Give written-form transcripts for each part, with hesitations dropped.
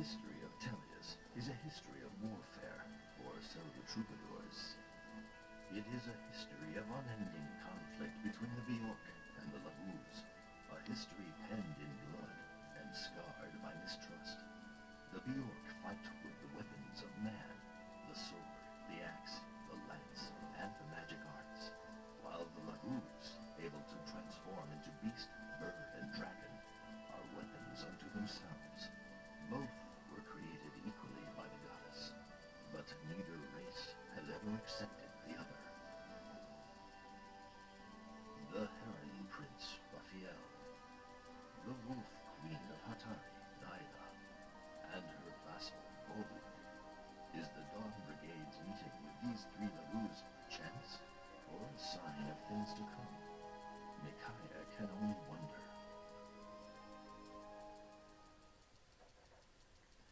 history of Pelleas is a history of warfare, or so the troubadours. It is a history of unending conflict between the Bjork and the Lagoos, a history penned in blood and scarred by mistrust. The Bjork fight with the weapons of man, the sword, the axe, the lance, and the magic arts, while the Lagoos, able to transform into beast, bird, and dragon, are weapons unto themselves. Both were created equally by the goddess, but neither race has ever accepted the other. The Heron Prince Raphael, the Wolf Queen of Hatari, Naida, and her vassal Volug. Is the Dawn Brigade's meeting with these three Lagoos chance, or a sign of things to come? Micaiah can only wonder.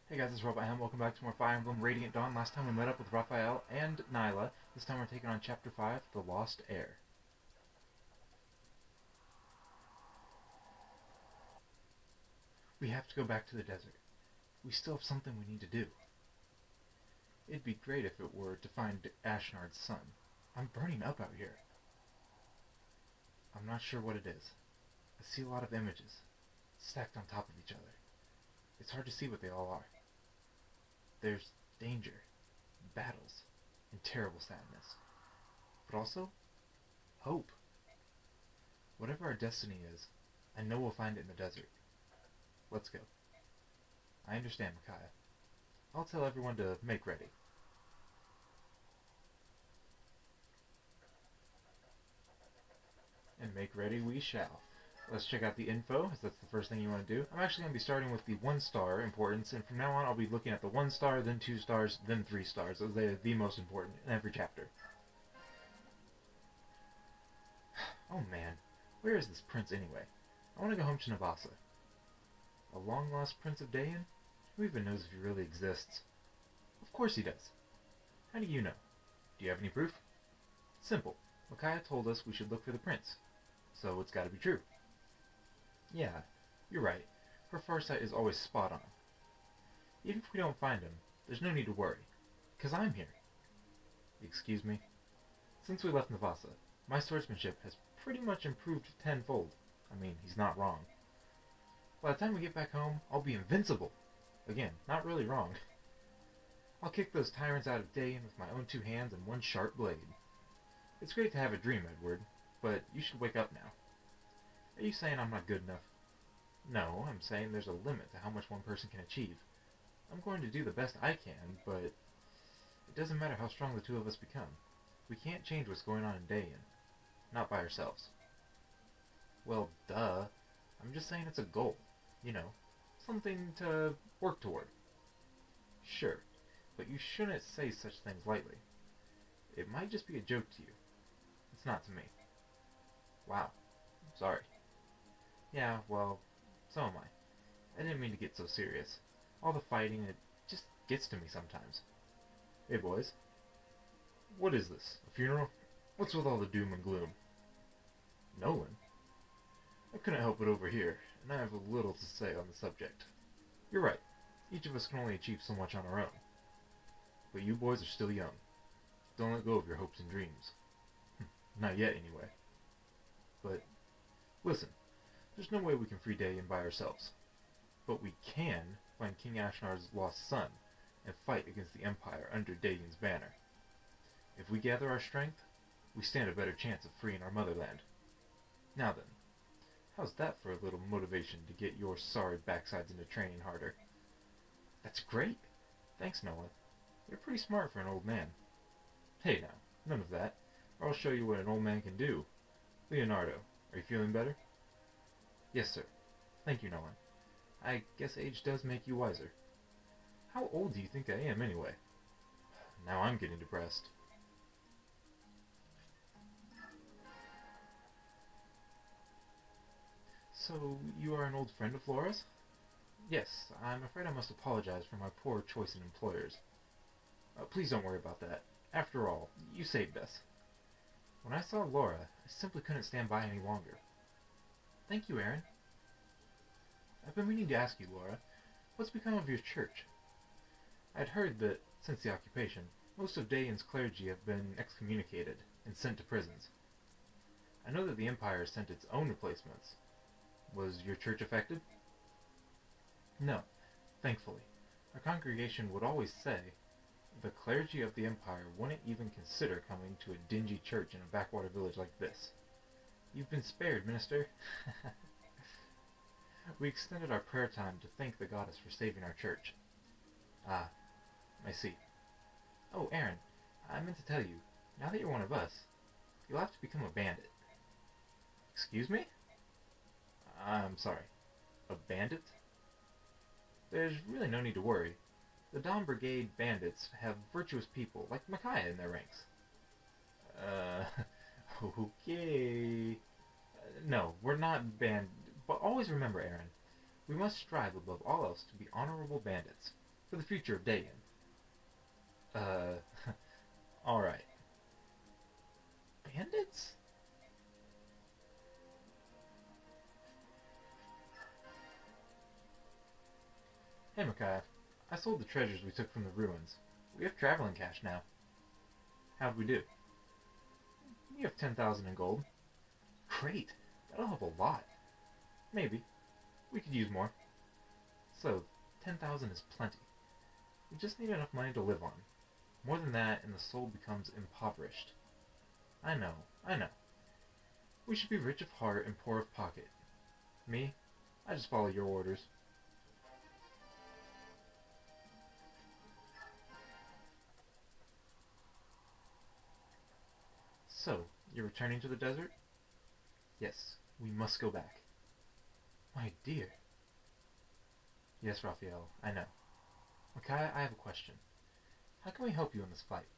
Hey guys, it's Robot Ham. Welcome back to more Fire Emblem Radiant Dawn. Last time we met up with Raphael and Nyla. This time we're taking on Chapter 5, The Lost Heir. We have to go back to the desert. We still have something we need to do. It'd be great if it were to find Ashnard's son. I'm burning up out here. I'm not sure what it is. I see a lot of images, stacked on top of each other. It's hard to see what they all are. There's danger, battles, and terrible sadness. But also, hope. Whatever our destiny is, I know we'll find it in the desert. Let's go. I understand, Micaiah. I'll tell everyone to make ready. And make ready we shall. Let's check out the info, as that's the first thing you want to do. I'm actually going to be starting with the 1-star importance, and from now on I'll be looking at the 1-star, then 2 stars, then 3 stars. Those are the most important in every chapter. Oh man, where is this prince anyway? I want to go home to Navasa. A long-lost Prince of Dayan? Who even knows if he really exists? Of course he does. How do you know? Do you have any proof? Simple. Micaiah told us we should look for the prince, so it's got to be true. Yeah, you're right. Her farsight is always spot on. Even if we don't find him, there's no need to worry, 'cause I'm here. Excuse me? Since we left Navasa, my swordsmanship has pretty much improved tenfold. I mean, he's not wrong. By the time we get back home, I'll be invincible. Again, not really wrong. I'll kick those tyrants out of Dayan with my own 2 hands and 1 sharp blade. It's great to have a dream, Edward, but you should wake up now. Are you saying I'm not good enough? No, I'm saying there's a limit to how much one person can achieve. I'm going to do the best I can, but it doesn't matter how strong the 2 of us become. We can't change what's going on in Dayan. Not by ourselves. Well, duh. I'm just saying it's a goal. You know, something to work toward. Sure, but you shouldn't say such things lightly. It might just be a joke to you. It's not to me. Wow. I'm sorry. Yeah, well, so am I. I didn't mean to get so serious. All the fighting, it just gets to me sometimes. Hey boys. What is this? A funeral? What's with all the doom and gloom? Nolan? I couldn't help it over here, and I have a little to say on the subject. You're right. Each of us can only achieve so much on our own. But you boys are still young. Don't let go of your hopes and dreams. Not yet, anyway. But, listen, there's no way we can free Dayan by ourselves. But we can find King Ashnar's lost son and fight against the Empire under Dayan's banner. If we gather our strength, we stand a better chance of freeing our motherland. Now then, how's that for a little motivation to get your sorry backsides into training harder? That's great! Thanks, Noah. You're pretty smart for an old man. Hey now, none of that, or I'll show you what an old man can do. Leonardo, are you feeling better? Yes, sir. Thank you, Nolan. I guess age does make you wiser. How old do you think I am, anyway? Now I'm getting depressed. So, you are an old friend of Laura's? Yes, I'm afraid I must apologize for my poor choice in employers. Please don't worry about that. After all, you saved us. When I saw Laura, I simply couldn't stand by any longer. Thank you, Aaron. I've been meaning to ask you, Laura. What's become of your church? I'd heard that, since the occupation, most of Dayan's clergy have been excommunicated and sent to prisons. I know that the Empire sent its own replacements. Was your church affected? No, thankfully. Our congregation would always say the clergy of the Empire wouldn't even consider coming to a dingy church in a backwater village like this. You've been spared, Minister. We extended our prayer time to thank the goddess for saving our church. Ah, I see. Oh, Aaron, I meant to tell you, now that you're one of us, you'll have to become a bandit. Excuse me? I'm sorry. A bandit? There's really no need to worry. The Dawn Brigade bandits have virtuous people like Micaiah in their ranks. Okay. No, we're not but always remember, Aaron, we must strive above all else to be honorable bandits for the future of Dayan. Alright. Bandits? Hey, Micaiah. I sold the treasures we took from the ruins. We have traveling cash now. How'd we do? You have 10,000 in gold. Great. That'll help a lot. Maybe. We could use more. So, 10,000 is plenty. We just need enough money to live on. More than that, and the soul becomes impoverished. I know. We should be rich of heart and poor of pocket. Me? I just follow your orders. So, you're returning to the desert? Yes, we must go back. My dear. Yes, Raphael, I know. Micaiah, I have a question. How can we help you in this fight?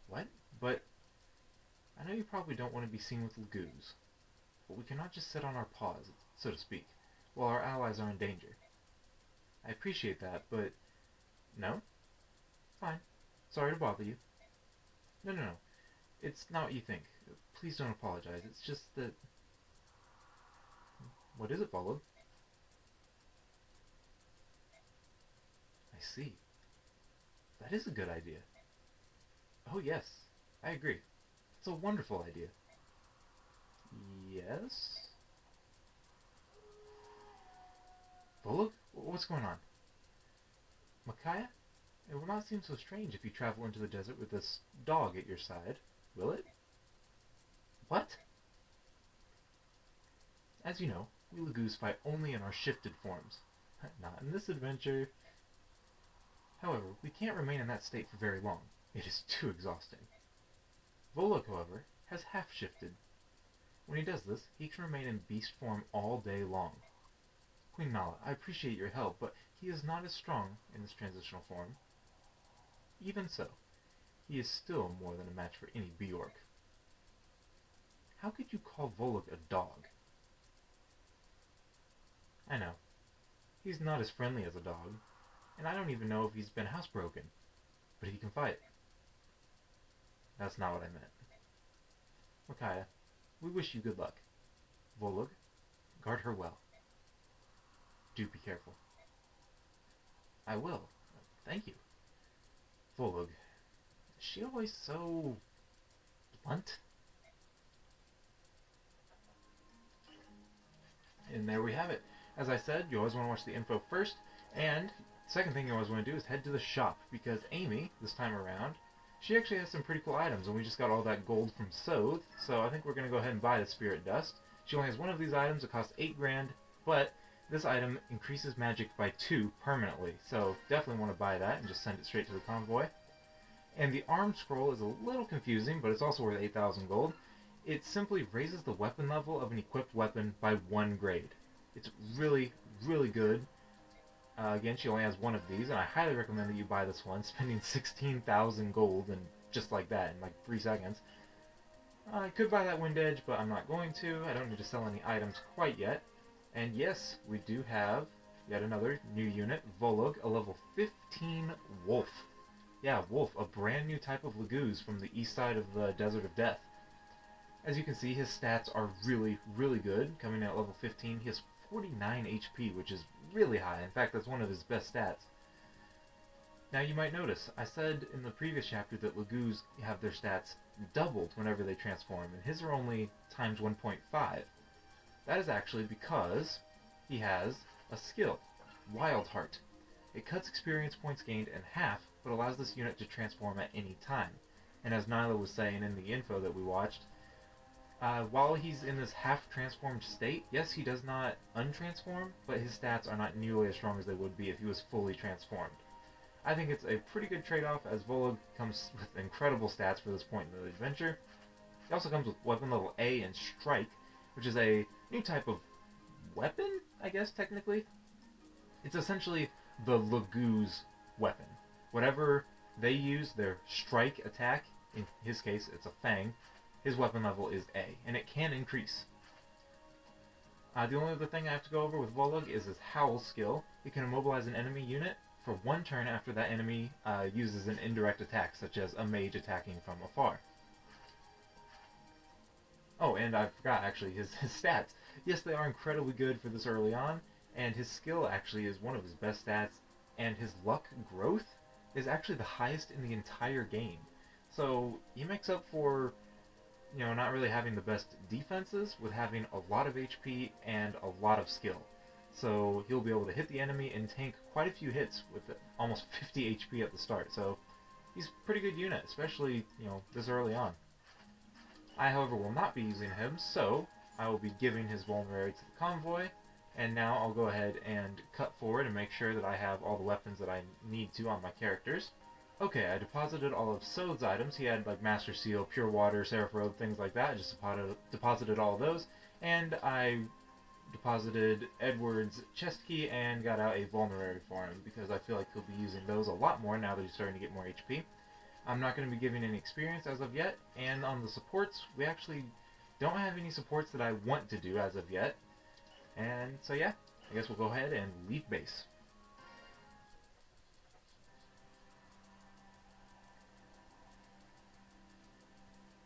What? But I know you probably don't want to be seen with Lagoos, but we cannot just sit on our paws, so to speak, while our allies are in danger. I appreciate that, but... No? Fine. Sorry to bother you. No. It's not what you think. Please don't apologize. It's just that... What is it, Volug? I see. That is a good idea. Oh yes, I agree. It's a wonderful idea. Yes? Volug? What's going on? Micaiah? It will not seem so strange if you travel into the desert with this dog at your side, will it? What? As you know, we Lagoos fight only in our shifted forms. Not in this adventure. However, we can't remain in that state for very long. It is too exhausting. Volug, however, has half-shifted. When he does this, he can remain in beast form all day long. Queen Nala, I appreciate your help, but he is not as strong in this transitional form. Even so, he is still more than a match for any Bjork. How could you call Volug a dog? I know. He's not as friendly as a dog, and I don't even know if he's been housebroken, but he can fight. That's not what I meant. Micaiah, we wish you good luck. Volug, guard her well. Do be careful. I will. Thank you. Volug, is she always so... blunt? And there we have it. As I said, you always want to watch the info first, and the second thing you always want to do is head to the shop, because Amy, this time around, she actually has some pretty cool items, and we just got all that gold from Soth, so I think we're going to go ahead and buy the Spirit Dust. She only has one of these items, it costs 8 grand, but this item increases magic by 2 permanently, so definitely want to buy that and just send it straight to the convoy. And the arm scroll is a little confusing, but it's also worth 8,000 gold. It simply raises the weapon level of an equipped weapon by 1 grade. It's really, really good. Again, she only has one of these, and I highly recommend that you buy this one, spending 16,000 gold, and just like that, in like 3 seconds. I could buy that Wind Edge, but I'm not going to. I don't need to sell any items quite yet. And yes, we do have yet another new unit, Volug, a level 15 Wolf. Yeah, Wolf, a brand new type of Lagoos from the east side of the Desert of Death. As you can see, his stats are really, really good. Coming in at level 15, he has 49 HP, which is really high. In fact, that's one of his best stats. Now you might notice, I said in the previous chapter that Lagoos have their stats doubled whenever they transform, and his are only times 1.5. That is actually because he has a skill, Wild Heart. It cuts experience points gained in half, but allows this unit to transform at any time. And as Nyla was saying in the info that we watched, while he's in this half-transformed state, yes, he does not untransform, but his stats are not nearly as strong as they would be if he was fully transformed. I think it's a pretty good trade-off, as Volug comes with incredible stats for this point in the adventure. He also comes with weapon level A and Strike, which is a new type of weapon, I guess, technically. It's essentially the Lagoo's weapon. Whatever they use, their strike attack, in his case it's a Fang, his weapon level is A, and it can increase. The only other thing I have to go over with Volug is his Howl skill. It can immobilize an enemy unit for one turn after that enemy uses an indirect attack, such as a mage attacking from afar. Oh, and I forgot actually his stats. Yes, they are incredibly good for this early on, and his skill actually is one of his best stats, and his luck growth is actually the highest in the entire game. So he makes up for, you know, not really having the best defenses with having a lot of HP and a lot of skill. So he'll be able to hit the enemy and tank quite a few hits with almost 50 HP at the start. So he's a pretty good unit, especially, you know, this early on. I, however, will not be using him, so I will be giving his vulnerability to the convoy. And now I'll go ahead and cut forward and make sure that I have all the weapons that I need to on my characters. Okay, I deposited all of Sode's items. He had like Master Seal, Pure Water, Seraph Robe, things like that. I just deposited all of those. And I deposited Edward's chest key and got out a vulnerary for him, because I feel like he'll be using those a lot more now that he's starting to get more HP. I'm not going to be giving any experience as of yet, and on the supports, we actually don't have any supports that I want to do as of yet. And so yeah, I guess we'll go ahead and leave base.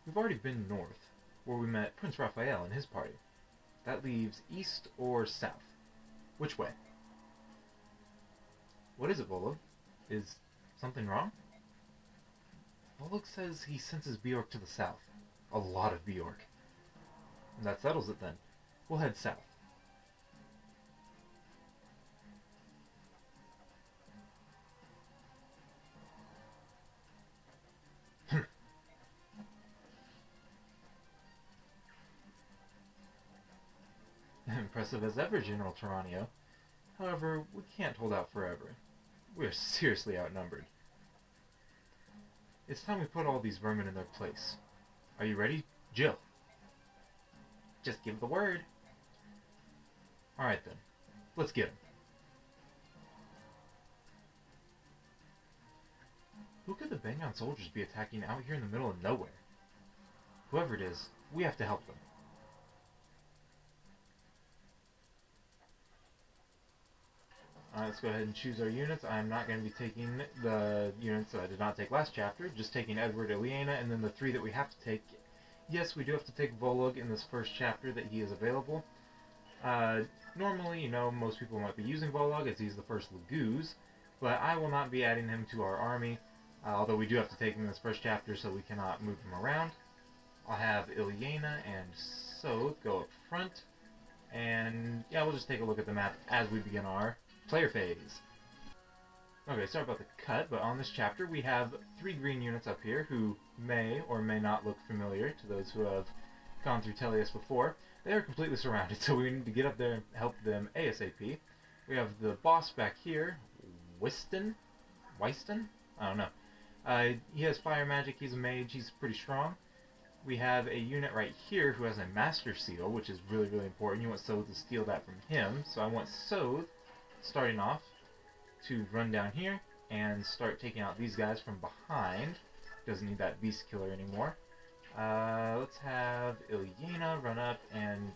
We've already been north, where we met Prince Raphael and his party. That leaves east or south. Which way? What is it, Volug? Is something wrong? Volug says he senses Bjork to the south. A lot of Bjork. That settles it then. We'll head south. Impressive as ever, General Taranio. However, we can't hold out forever. We are seriously outnumbered. It's time we put all these vermin in their place. Are you ready, Jill? Just give the word. Alright then, let's get him. Who could the Begnion soldiers be attacking out here in the middle of nowhere? Whoever it is, we have to help them. Alright, let's go ahead and choose our units. I'm not going to be taking the units that I did not take last chapter, just taking Edward, Ileana, and then the 3 that we have to take. Yes, we do have to take Volug in this first chapter that he is available. Normally, you know, most people might be using Volug as he's the first Lagoos, but I will not be adding him to our army, although we do have to take him in this first chapter so we cannot move him around. I'll have Ileana and Sode go up front, and yeah, we'll just take a look at the map as we begin our player phase. Okay, sorry about the cut, but on this chapter we have 3 green units up here who may or may not look familiar to those who have gone through Pelleas before. They are completely surrounded, so we need to get up there and help them ASAP. We have the boss back here, Wyston? I don't know. He has fire magic, he's a mage, he's pretty strong. We have a unit right here who has a Master Seal, which is really, really important. You want Sode to steal that from him, so I want Sode, starting off, to run down here and start taking out these guys from behind. Doesn't need that beast killer anymore. Let's have Ileana run up and...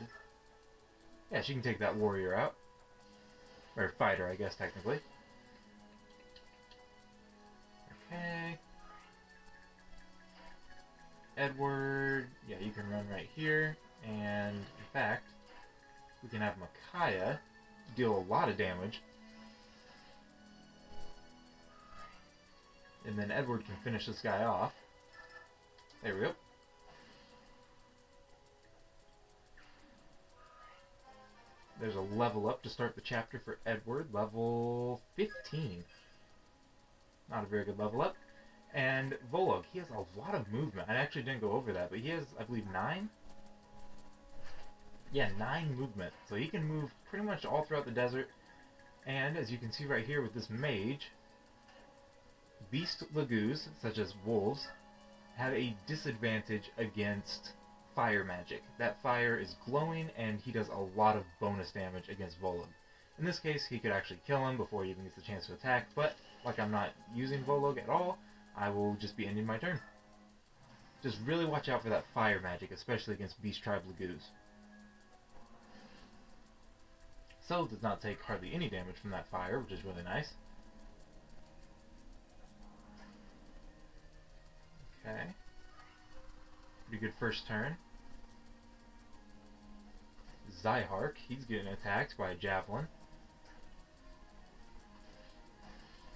yeah, she can take that warrior out. Or fighter, I guess, technically. Okay. Edward, yeah, you can run right here. And, in fact, We can have Micaiah deal a lot of damage. And then Edward can finish this guy off. There we go. There's a level up to start the chapter for Edward, level 15. Not a very good level up. And Volug, he has a lot of movement. I actually didn't go over that, but he has, I believe, 9? Yeah, 9 movement. So he can move pretty much all throughout the desert. And as you can see right here with this mage, beast lagoos, such as wolves, have a disadvantage against fire magic. That fire is glowing, and he does a lot of bonus damage against Volug. In this case, he could actually kill him before he even gets the chance to attack, but like I'm not using Volug at all, I will just be ending my turn. Just really watch out for that fire magic, especially against Beast Tribe Lagoos. So does not take hardly any damage from that fire, which is really nice. Okay. Pretty good first turn. Zyhark, he's getting attacked by a javelin.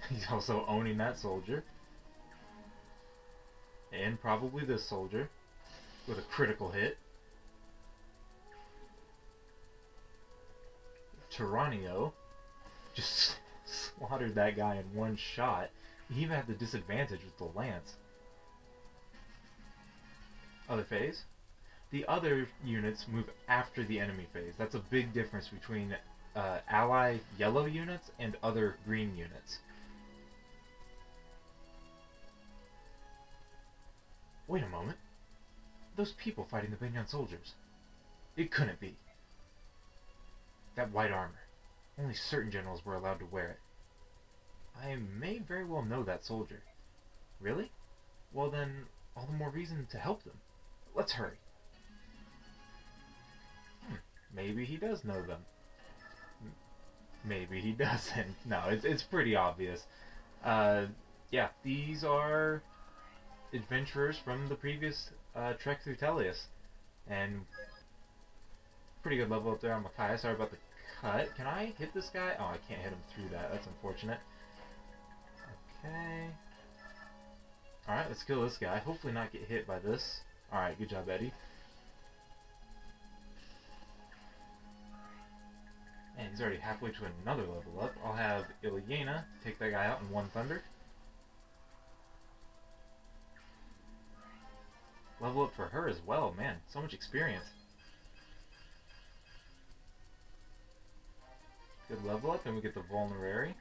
He's also owning that soldier. And probably this soldier with a critical hit. Tyrannio just slaughtered that guy in one shot. He even had the disadvantage with the lance. Other phase. The other units move after the enemy phase. That's a big difference between ally yellow units and other green units. Wait a moment. Those people fighting the Begnion soldiers. It couldn't be. That white armor. Only certain generals were allowed to wear it. I may very well know that soldier. Really? Well then, all the more reason to help them. Let's hurry. Maybe he does know them. Maybe he doesn't. No, it's pretty obvious. Yeah, these are adventurers from the previous trek through Pelleas. And pretty good level up there on Micaiah. Sorry about the cut. Can I hit this guy? Oh, I can't hit him through that. That's unfortunate. Okay. Alright, let's kill this guy. Hopefully not get hit by this. Alright, good job, Eddie. And he's already halfway to another level up. I'll have Ilyena take that guy out in one thunder. Level up for her as well. Man, so much experience. Good level up, and we get the Vulnerary.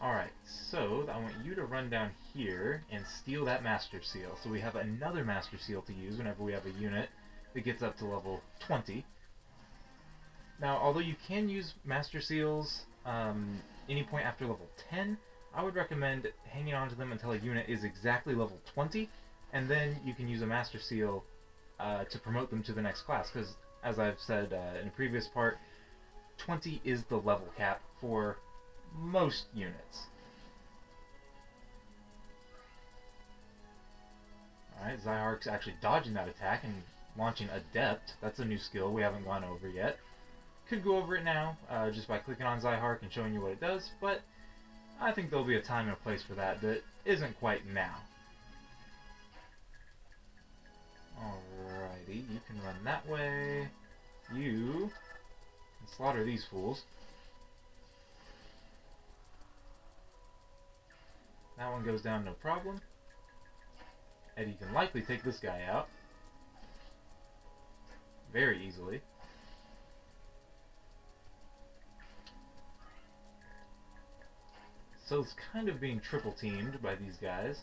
Alright, so I want you to run down here and steal that Master Seal. So we have another Master Seal to use whenever we have a unit that gets up to level 20. Now, although you can use Master Seals any point after level 10, I would recommend hanging on to them until a unit is exactly level 20, and then you can use a Master Seal to promote them to the next class, because, as I've said in a previous part, 20 is the level cap for most units. Alright, Zyhark's actually dodging that attack and launching Adept. That's a new skill we haven't gone over yet. Could go over it now, just by clicking on Zyhark and showing you what it does, but I think there'll be a time and a place for that that isn't quite now. Alrighty, you can run that way. You can slaughter these fools. That one goes down no problem. Eddie can likely take this guy out very easily. So it's kind of being triple teamed by these guys.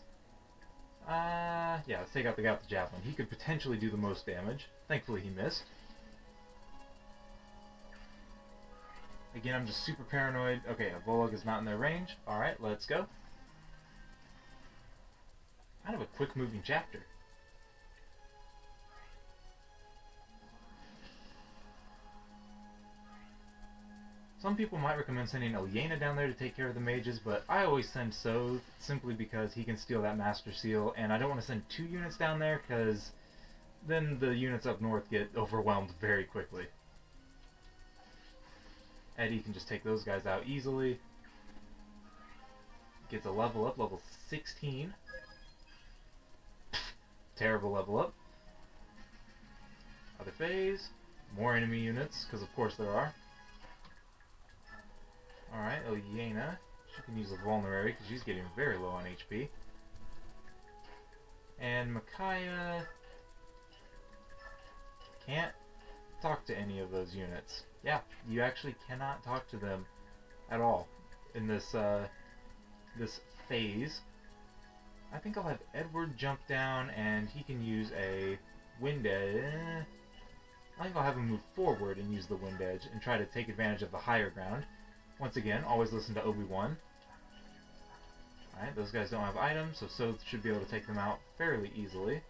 Yeah, let's take out the guy with the javelin. He could potentially do the most damage. Thankfully he missed. Again, I'm just super paranoid. Okay, a Volug is not in their range. Alright, let's go. Kind of a quick moving chapter. Some people might recommend sending Ilyena down there to take care of the mages, but I always send Sothe simply because he can steal that Master Seal, and I don't want to send 2 units down there because then the units up north get overwhelmed very quickly. Eddie can just take those guys out easily. Gets a level up, level 16. Terrible level up. Other phase. More enemy units, because of course there are. Alright, Ilyena. She can use a vulnerary because she's getting very low on HP. And Micaiah can't talk to any of those units. Yeah, you actually cannot talk to them at all in this this phase. I think I'll have Edward jump down and he can use a wind edge. I think I'll have him move forward and use the wind edge and try to take advantage of the higher ground. Once again, always listen to Obi-Wan. Alright, those guys don't have items, so Soth should be able to take them out fairly easily.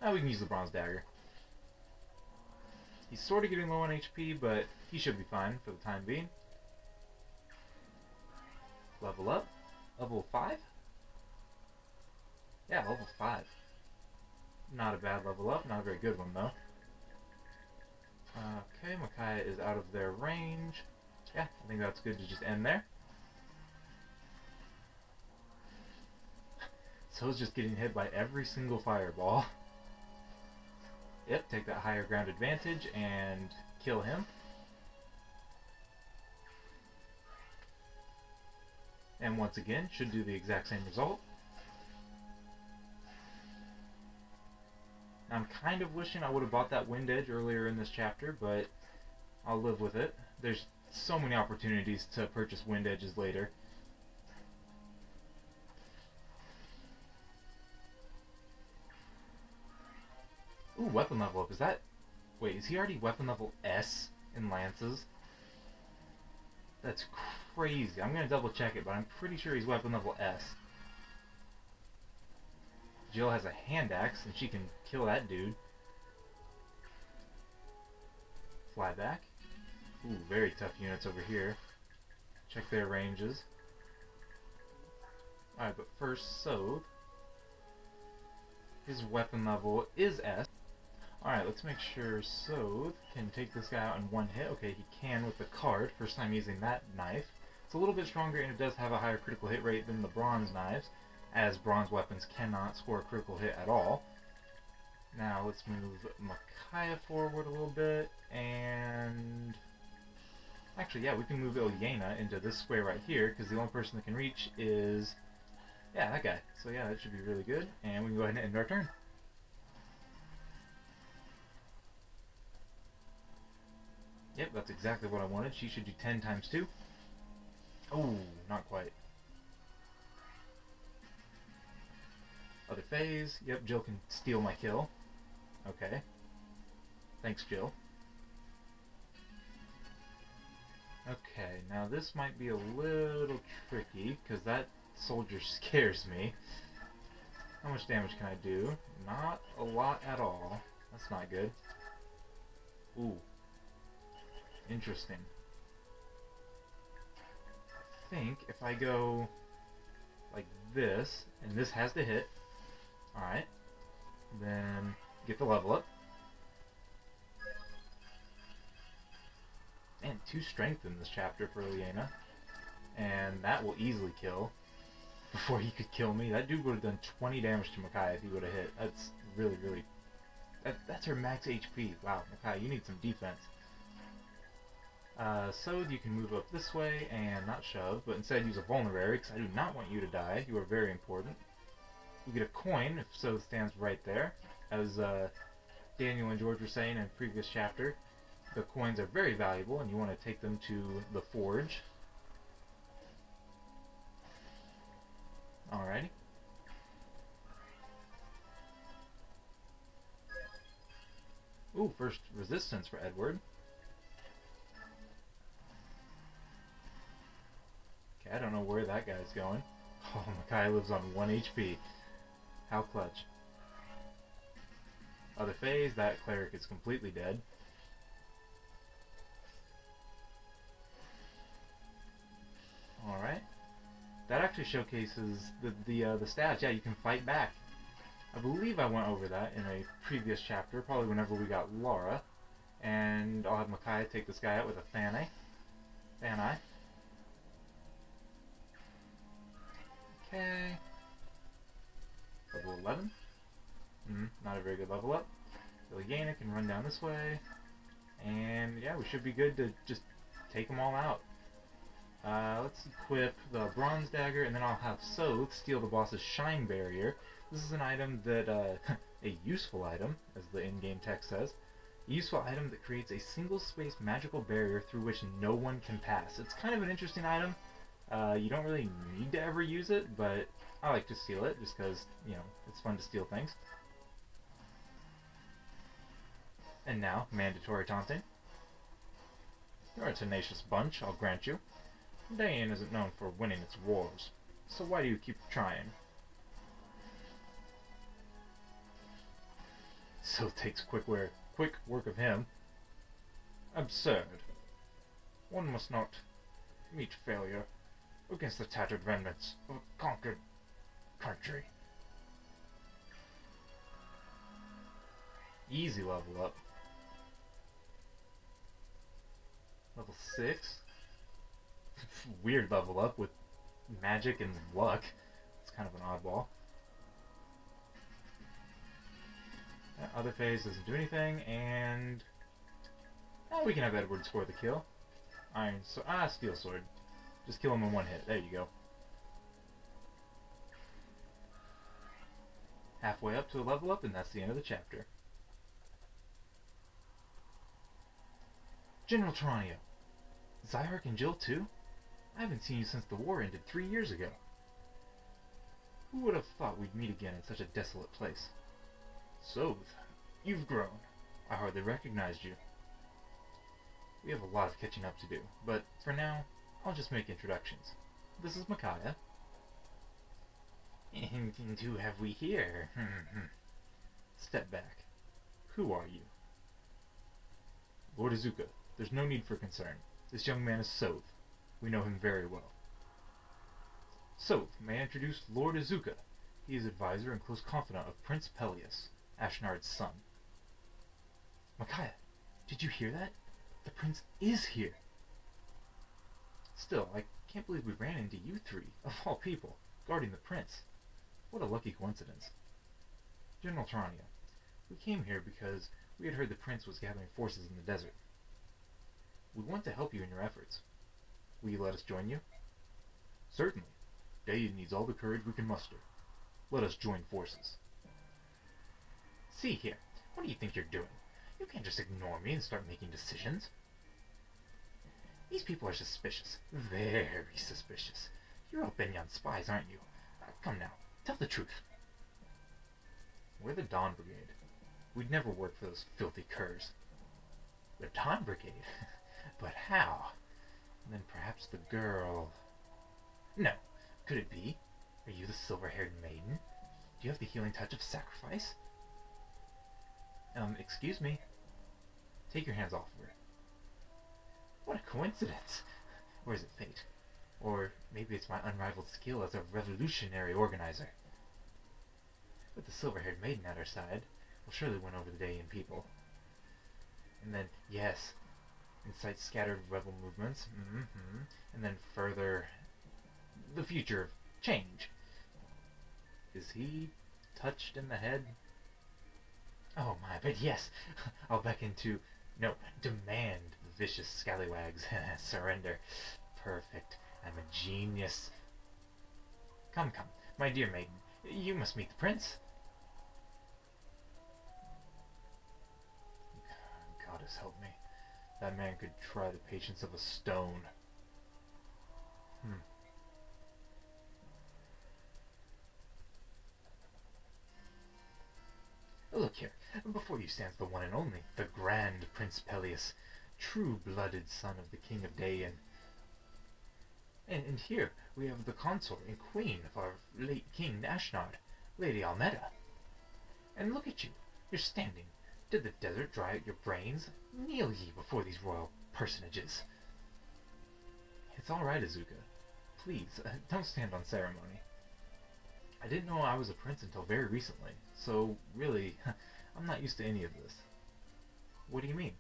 We can use the Bronze Dagger. He's sort of getting low on HP, but he should be fine for the time being. Level up. Level 5? Yeah, level 5. Not a bad level up, not a very good one though. Okay, Micaiah is out of their range. Yeah, I think that's good to just end there. So it's just getting hit by every single fireball. Yep, take that higher ground advantage and kill him. And once again, should do the exact same result. I'm kind of wishing I would have bought that wind edge earlier in this chapter, but I'll live with it. There's so many opportunities to purchase wind edges later. Ooh, weapon level up. Is that... Wait, is he already weapon level S in lances? That's crazy. I'm going to double check it, but I'm pretty sure he's weapon level S. Jill has a hand axe, and she can kill that dude. Fly back. Ooh, very tough units over here. Check their ranges. Alright, but first, Soth. His weapon level is S. Alright, let's make sure Soth can take this guy out in one hit. Okay, he can with the card. First time using that knife. It's a little bit stronger, and it does have a higher critical hit rate than the bronze knives, as bronze weapons cannot score a critical hit at all. Now let's move Micaiah forward a little bit, and... Actually, yeah, we can move Ilyena into this square right here, because the only person that can reach is... Yeah, that guy. So yeah, that should be really good, and we can go ahead and end our turn. Yep, that's exactly what I wanted. She should do 10 times 2. Oh, not quite. Other phase. Yep, Jill can steal my kill. Okay. Thanks, Jill. Okay, now this might be a little tricky, because that soldier scares me. How much damage can I do? Not a lot at all. That's not good. Ooh. Interesting. I think if I go like this, and this has to hit, alright, then get the level up. And 2 strength in this chapter for Ilyena, and that will easily kill before he could kill me. That dude would have done 20 damage to Micaiah if he would have hit. That's really, really... That's her max HP. Wow, Micaiah, you need some defense. So you can move up this way and not shove, but instead use a vulnerary, because I do not want you to die. You are very important. You get a coin if so stands right there. As Daniel and George were saying in a previous chapter, the coins are very valuable and you want to take them to the forge. Alrighty. Ooh, first resistance for Edward. Okay, I don't know where that guy's going. Oh, Micaiah lives on 1 HP. How clutch. Other phase, that cleric is completely dead. Alright. That actually showcases the stats. Yeah, you can fight back. I believe I went over that in a previous chapter, probably whenever we got Laura. And I'll have Micaiah take this guy out with a Fan Eye. Okay. Level 11. Not a very good level up. Ilyana can run down this way. And yeah, we should be good to just take them all out. Let's equip the Bronze Dagger, and then I'll have Soth steal the boss's Shine Barrier. This is an item that, a useful item, as the in-game text says. A useful item that creates a single-space magical barrier through which no one can pass. It's kind of an interesting item. You don't really need to ever use it, but I like to steal it just because, you know, it's fun to steal things. And now, mandatory taunting. You're a tenacious bunch, I'll grant you. Dayan isn't known for winning its wars, so why do you keep trying? So takes quick work of him. Absurd. One must not meet failure against the tattered remnants of a conquered country. Easy level up. Level 6. Weird level up with magic and luck. It's kind of an oddball. Other phase doesn't do anything, and we can have Edward score the kill. Steel Sword. Just kill him in one hit. There you go. Halfway up to a level up, and that's the end of the chapter. General Taranio. Zyark and Jill too? I haven't seen you since the war ended 3 years ago. Who would have thought we'd meet again in such a desolate place? Soth, you've grown. I hardly recognized you. We have a lot of catching up to do, but for now, I'll just make introductions. This is Micaiah. And who have we here? Step back. Who are you? Lord Izuka, there's no need for concern. This young man is Soth. We know him very well. Soth, may I introduce Lord Izuka. He is advisor and close confidant of Prince Pelleas, Ashnard's son. Micaiah, did you hear that? The prince is here. Still, I can't believe we ran into you three, of all people, guarding the prince. What a lucky coincidence. General Taranio, we came here because we had heard the prince was gathering forces in the desert. We want to help you in your efforts. Will you let us join you? Certainly. Dayan needs all the courage we can muster. Let us join forces. See here, what do you think you're doing? You can't just ignore me and start making decisions. These people are suspicious. Very suspicious. You're all Begnion spies, aren't you? Come now, tell the truth. We're the Dawn Brigade. We'd never work for those filthy curs. The Dawn Brigade? But how? And then perhaps the girl... No. Could it be? Are you the silver-haired maiden? Do you have the healing touch of sacrifice? Excuse me. Take your hands off of her. What a coincidence. Or is it fate? Or maybe it's my unrivaled skill as a revolutionary organizer. With the silver-haired maiden at our side, we'll surely win over the Dayan people. And then, yes, incite scattered rebel movements, and then further the future of change. Is he touched in the head? Oh my, but yes, I'll beckon to, no, demand the vicious scallywags surrender. Perfect, I'm a genius. Come, my dear maiden, you must meet the prince. Goddess help me. That man could try the patience of a stone. Look here, before you stands the one and only, the grand Prince Pelleas, true-blooded son of the King of Dayan. And here we have the consort and queen of our late King Ashnard, Lady Almeda. And look at you, you're standing. Did the desert dry out your brains? Kneel ye before these royal personages. It's all right, Izuka. Please, don't stand on ceremony. I didn't know I was a prince until very recently, so really, I'm not used to any of this. What do you mean?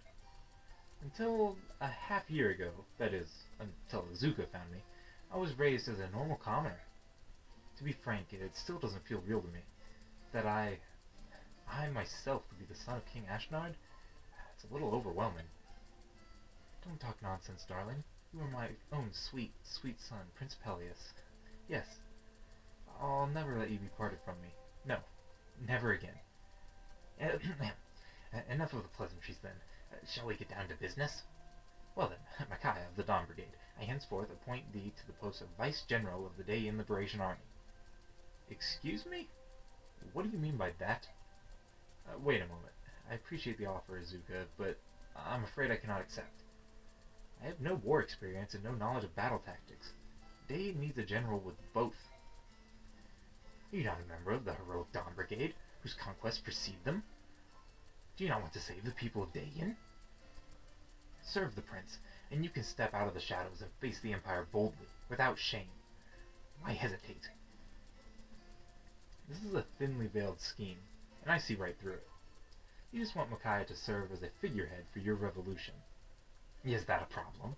Until a half year ago, that is, until Azuka found me, I was raised as a normal commoner. To be frank, it still doesn't feel real to me. That I myself could be the son of King Ashnard, it's a little overwhelming. Don't talk nonsense, darling. You are my own sweet, sweet son, Prince Pelleas. Yes, I'll never let you be parted from me. No, never again. Enough of the pleasantries, then. Shall we get down to business? Well then, Micaiah of the Dawn Brigade, I henceforth appoint thee to the post of Vice General of the Dayan Liberation Army. Excuse me? What do you mean by that? Wait a moment. I appreciate the offer, Azuka, but I'm afraid I cannot accept. I have no war experience and no knowledge of battle tactics. Dayan needs a general with both. Are you not a member of the heroic Dawn Brigade, whose conquests precede them? Do you not want to save the people of Dayan? Serve the prince, and you can step out of the shadows and face the Empire boldly, without shame. Why hesitate? This is a thinly veiled scheme, and I see right through it. You just want Micaiah to serve as a figurehead for your revolution. Is that a problem?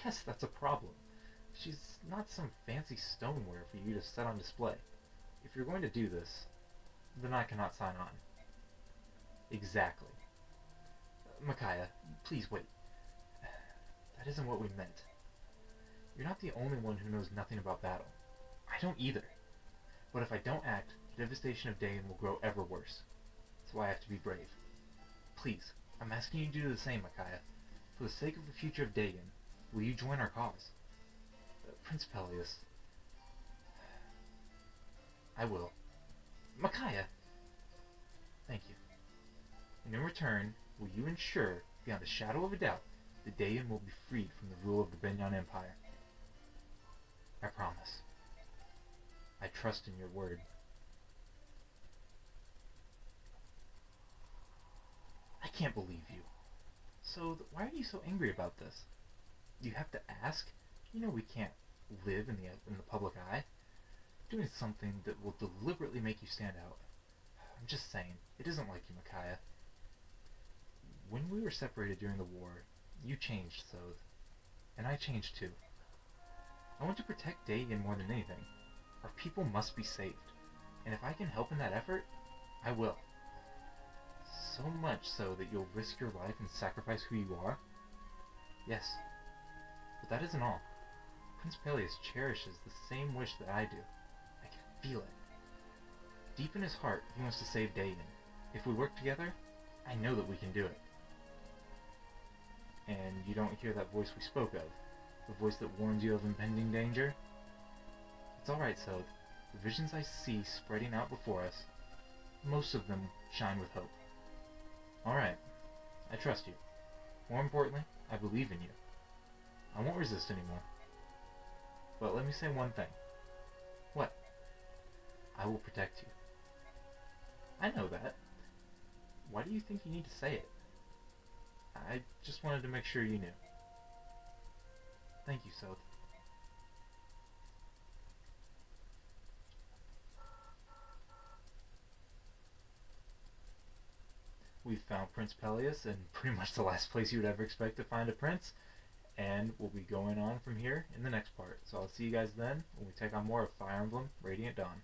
Yes, that's a problem. She's not some fancy stoneware for you to set on display. If you're going to do this, then I cannot sign on. Exactly. Micaiah, please wait. That isn't what we meant. You're not the only one who knows nothing about battle. I don't either. But if I don't act, the devastation of Dayan will grow ever worse. That's why I have to be brave. Please, I'm asking you to do the same, Micaiah. For the sake of the future of Dayan, will you join our cause? Prince Pelleas. I will. Micaiah! Thank you. And in return, will you ensure, beyond a shadow of a doubt, that Dayan will be freed from the rule of the Begnion Empire? I promise. I trust in your word. I can't believe you. So, why are you so angry about this? You have to ask? You know we can't live in the public eye. Doing something that will deliberately make you stand out. I'm just saying, it isn't like you, Micaiah. When we were separated during the war, you changed, Sothe. And I changed too. I want to protect Dayan more than anything. Our people must be saved. And if I can help in that effort, I will. So much so that you'll risk your life and sacrifice who you are? Yes. But that isn't all. Prince Pelleas cherishes the same wish that I do. I can feel it. Deep in his heart, he wants to save Dayan. If we work together, I know that we can do it. And you don't hear that voice we spoke of, the voice that warns you of impending danger? It's alright, Sothe. The visions I see spreading out before us, most of them shine with hope. Alright, I trust you. More importantly, I believe in you. I won't resist anymore. But let me say one thing. What? I will protect you. I know that. Why do you think you need to say it? I just wanted to make sure you knew. Thank you, Sothe. We've found Prince Pelleas in pretty much the last place you would ever expect to find a prince, and we'll be going on from here in the next part. So I'll see you guys then when we take on more of Fire Emblem Radiant Dawn.